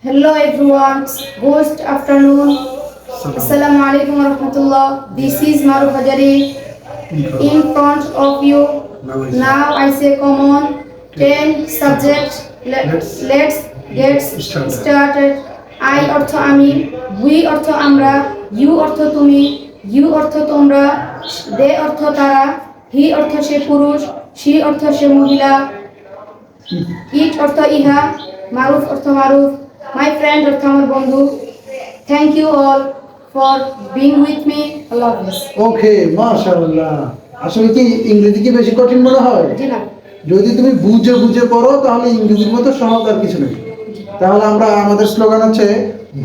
Hello everyone, good afternoon. Assalamu alaikum warahmatullah. This is Maruf Hajari in front of you. Now I say come on, 10 subject. Let's get started. I অর্থ আমি, we অর্থ আমরা, you অর্থ তুমি, you অর্থ তোমরা, they অর্থ তারা, he অর্থ সে পুরুষ, she অর্থ সে মহিলা, it অর্থ ইহা, মারুফ অর্থ মারুফ, my friend অর্থ আমার বন্ধু। Thank you all for being with me. Allah Hafiz. ওকে, মাশাআল্লাহ। আসলে কি ইংরেজি কি বেশি কঠিন মনে হয়? জি না। যদি তুমি বুঝে বুঝে পড়ো তাহলে ইংরেজির মতো সহজ আর কিছু নেই। তাহলে আমরা আমাদের স্লোগান হচ্ছে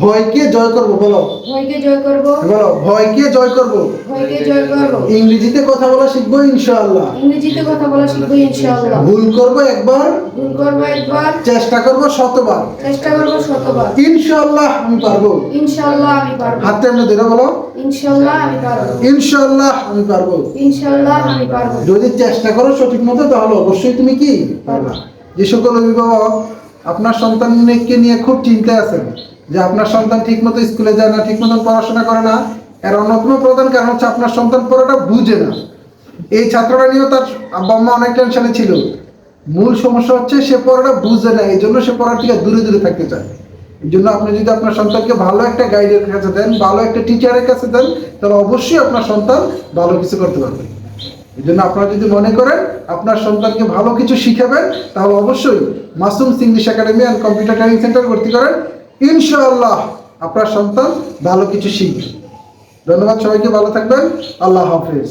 ভয়কে জয় করব। বলো, ভয়কে জয় করব। বলো, ভয়কে জয় করব। ভয়কে জয় করব। ইংরেজিতে কথা বলা শিখবো ইনশাআল্লাহ। ইংরেজিতে কথা বলা শিখব ইনশাআল্লাহ। ভুল করব একবার, ভুল করব একবার, চেষ্টা করব শতবার, চেষ্টা করব শতবার। ইনশাআল্লাহ আমি পারবো। ইনশাআল্লাহ আমি পারবো। হাতে এমনি ধরে বলো, ইনশাআল্লাহ আমি পারবো। ইনশাআল্লাহ আমি পারবো। ইনশাআল্লাহ আমি পারবো। যদি চেষ্টা করো সঠিক মতো তাহলে অবশ্যই তুমি কি পারবা। যে সকল অভিভাবক আপনার সন্তানকে নিয়ে খুব চিন্তায় আছেন যে আপনার সন্তান ঠিক মতো স্কুলে যায় না, ঠিক মতো পড়াশোনা করে না, এর অন্যতম প্রধান কারণ হচ্ছে আপনার সন্তান পড়াটা বুঝে না। এই ছাত্রটা নিয়েও তার আব্বা আম্মা অনেক টেনশনে ছিল। মূল সমস্যা হচ্ছে সে পড়াটা বুঝে না, এই জন্য সে পড়ার থেকে দূরে দূরে থাকতে চায়। এই জন্য আপনি যদি আপনার সন্তানকে ভালো একটা গাইডের কাছে দেন, ভালো একটা টিচারের কাছে দেন, তাহলে অবশ্যই আপনার সন্তান ভালো কিছু করতে পারবে। এই জন্য আপনারা যদি মনে করেন আপনার সন্তানকে ভালো কিছু শিখাবেন, তাহলে অবশ্যই Masum English academy and computer training centre ভর্তি করেন। ইনশাআল্লাহ আপনার সন্তান ভালো কিছু শিখবে। ধন্যবাদ সবাইকে, ভালো থাকবেন। আল্লাহ হাফেজ।